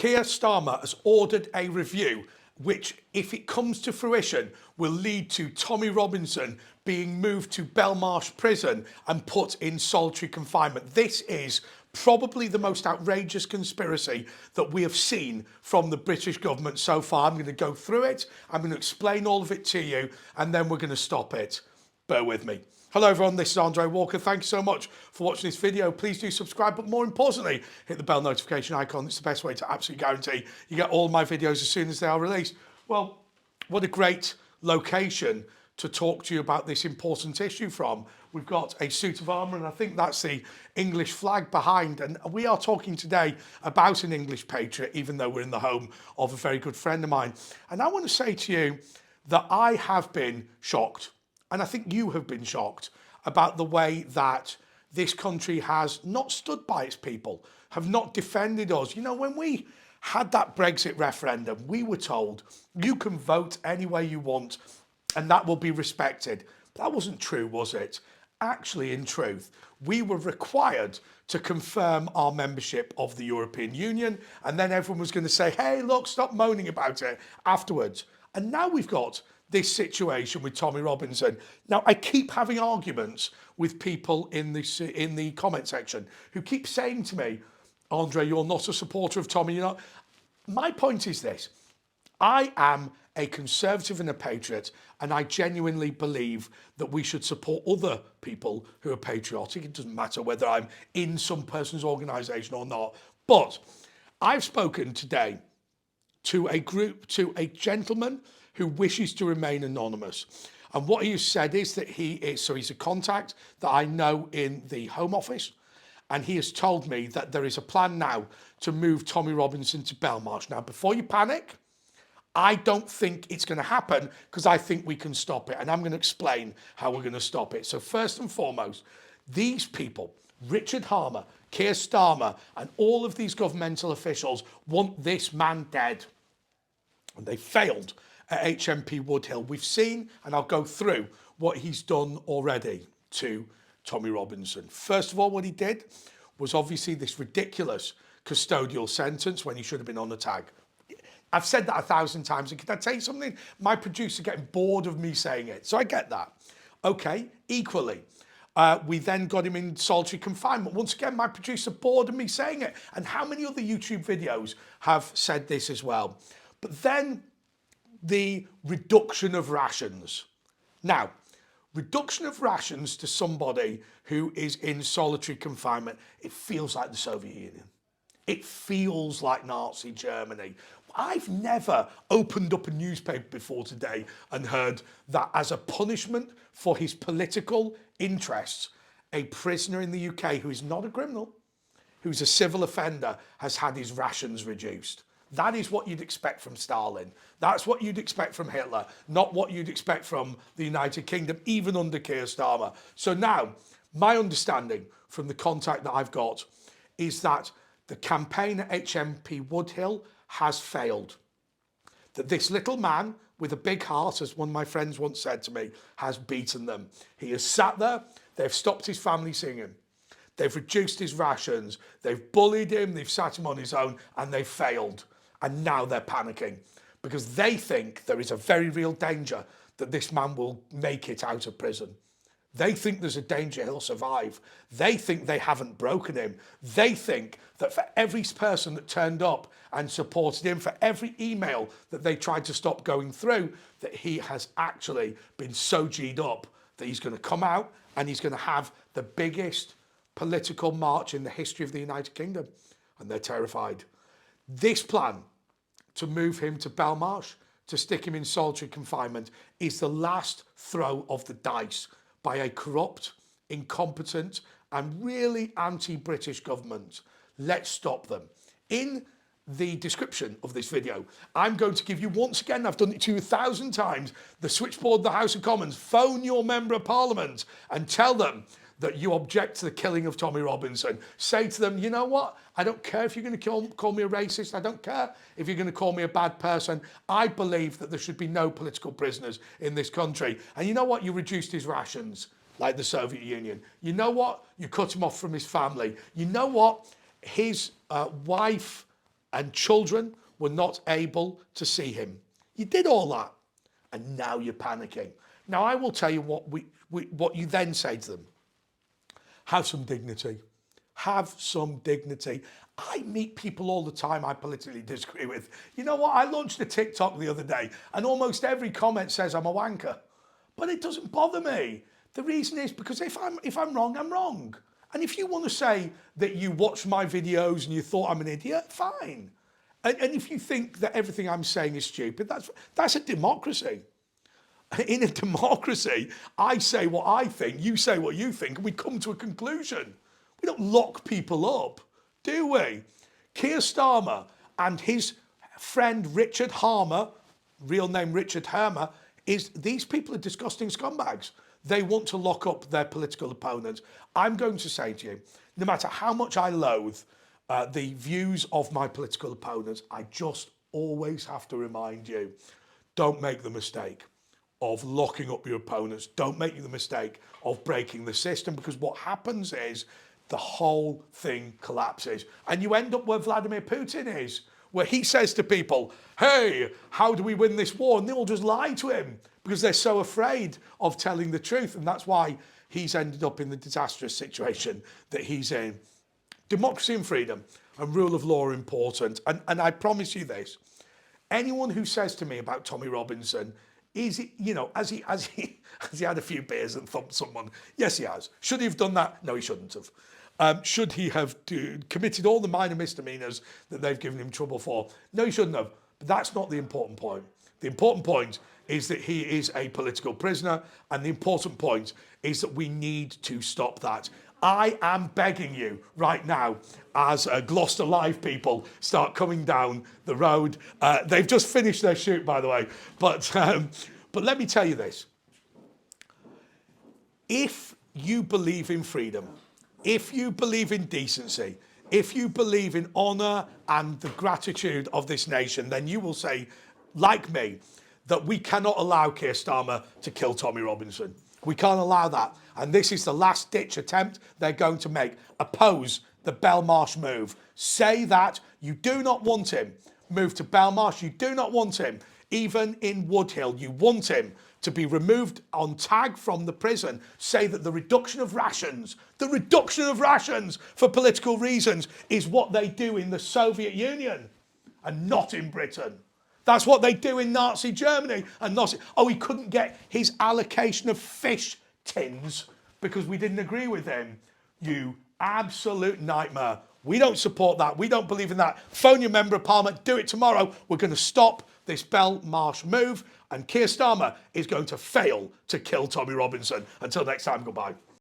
Keir Starmer has ordered a review which, if it comes to fruition, will lead to Tommy Robinson being moved to Belmarsh Prison and put in solitary confinement. This is probably the most outrageous conspiracy that we have seen from the British government so far. I'm going to go through it, I'm going to explain all of it to you, and then we're going to stop it. Bear with me. Hello everyone, this is Andre Walker. Thank you so much for watching this video. Please do subscribe, but more importantly, hit the bell notification icon. It's the best way to absolutely guarantee you get all my videos as soon as they are released. Well, what a great location to talk to you about this important issue from. We've got a suit of armour, and I think that's the English flag behind. And we are talking today about an English patriot, even though we're in the home of a very good friend of mine. And I want to say to you that I have been shocked, and I think you have been shocked about the way that this country has not stood by its people, have not defended us. You know, when we had that Brexit referendum, we were told you can vote any way you want and that will be respected. But that wasn't true, was it? Actually, in truth, we were required to confirm our membership of the European Union, and then everyone was going to say, hey, look, stop moaning about it afterwards. And now we've got this situation with Tommy Robinson. Now, I keep having arguments with people in the comment section who keep saying to me, Andre, you're not a supporter of Tommy. You're not. My point is this. I am a conservative and a patriot, and I genuinely believe that we should support other people who are patriotic. It doesn't matter whether I'm in some person's organisation or not. But I've spoken today to a gentleman who wishes to remain anonymous. And what he has said is that he's a contact that I know in the Home Office. And he has told me that there is a plan now to move Tommy Robinson to Belmarsh. Now, before you panic, I don't think it's going to happen, because I think we can stop it. And I'm going to explain how we're going to stop it. So first and foremost, these people, Richard Harmer, Keir Starmer, and all of these governmental officials want this man dead. And they failed at HMP Woodhill. We've seen, and I'll go through what he's done already to Tommy Robinson. First of all, what he did was obviously this ridiculous custodial sentence when he should have been on a tag. I've said that 1,000 times, and can I tell you something? My producer getting bored of me saying it, so I get that. Okay, equally, we then got him in solitary confinement. Once again, my producer bored of me saying it, and how many other YouTube videos have said this as well? But then the reduction of rations. Now, reduction of rations to somebody who is in solitary confinement, it feels like the Soviet Union. It feels like Nazi Germany. I've never opened up a newspaper before today and heard that as a punishment for his political interests, a prisoner in the UK who is not a criminal, who's a civil offender, has had his rations reduced. That is what you'd expect from Stalin. That's what you'd expect from Hitler, not what you'd expect from the United Kingdom, even under Keir Starmer. So now, my understanding from the contact that I've got is that the campaign at HMP Woodhill has failed. That this little man with a big heart, as one of my friends once said to me, has beaten them. He has sat there, they've stopped his family seeing him. They've reduced his rations, they've bullied him, they've sat him on his own, and they've failed. And now they're panicking because they think there is a very real danger that this man will make it out of prison. They think there's a danger he'll survive. They think they haven't broken him. They think that for every person that turned up and supported him, for every email that they tried to stop going through, that he has actually been so G'd up that he's going to come out and he's going to have the biggest political march in the history of the United Kingdom. And they're terrified. This plan to move him to Belmarsh, to stick him in solitary confinement, is the last throw of the dice by a corrupt, incompetent, and really anti-British government. Let's stop them. In the description of this video, I'm going to give you, once again, I've done it to you 1,000 times, the switchboard of the House of Commons. Phone your Member of Parliament and tell them that you object to the killing of Tommy Robinson. Say to them, you know what? I don't care if you're going to call me a racist. I don't care if you're going to call me a bad person. I believe that there should be no political prisoners in this country. And you know what? You reduced his rations like the Soviet Union. You know what? You cut him off from his family. You know what? His wife and children were not able to see him. You did all that, and now you're panicking. Now, I will tell you what you then say to them. Have some dignity. Have some dignity. I meet people all the time I politically disagree with. You know what? I launched a TikTok the other day, and almost every comment says I'm a wanker. But it doesn't bother me. The reason is because if I'm wrong, I'm wrong. And if you want to say that you watched my videos and you thought I'm an idiot, fine. And if you think that everything I'm saying is stupid, that's a democracy. In a democracy, I say what I think, you say what you think, and we come to a conclusion. We don't lock people up, do we? Keir Starmer and his friend Richard Harmer, real name Richard Harmer, these people are disgusting scumbags. They want to lock up their political opponents. I'm going to say to you, no matter how much I loathe the views of my political opponents, I just always have to remind you, don't make the mistake of locking up your opponents. Don't make the mistake of breaking the system, because what happens is the whole thing collapses. And you end up where Vladimir Putin is, where he says to people, hey, how do we win this war? And they all just lie to him because they're so afraid of telling the truth. And that's why he's ended up in the disastrous situation that he's in. Democracy and freedom and rule of law are important. And I promise you this, anyone who says to me about Tommy Robinson, has he had a few beers and thumped someone? Yes, he has. Should he have done that? No, he shouldn't have. Should he have committed all the minor misdemeanors that they've given him trouble for? No, he shouldn't have. But that's not the important point. The important point is that he is a political prisoner, and the important point is that we need to stop that. I am begging you right now, as Gloucester Live people start coming down the road. They've just finished their shoot, by the way. But let me tell you this. If you believe in freedom, if you believe in decency, if you believe in honour and the gratitude of this nation, then you will say, like me, that we cannot allow Keir Starmer to kill Tommy Robinson. We can't allow that. And this is the last ditch attempt they're going to make. Oppose the Belmarsh move. Say that you do not want him. Move to Belmarsh. You do not want him. Even in Woodhill, you want him to be removed on tag from the prison. Say that the reduction of rations for political reasons is what they do in the Soviet Union and not in Britain. That's what they do in Nazi Germany and not. Oh, he couldn't get his allocation of fish tins because we didn't agree with him. You absolute nightmare. We don't support that. We don't believe in that. Phone your member of parliament. Do it tomorrow. We're going to stop this Belmarsh move, and Keir Starmer is going to fail to kill Tommy Robinson. Until next time, goodbye.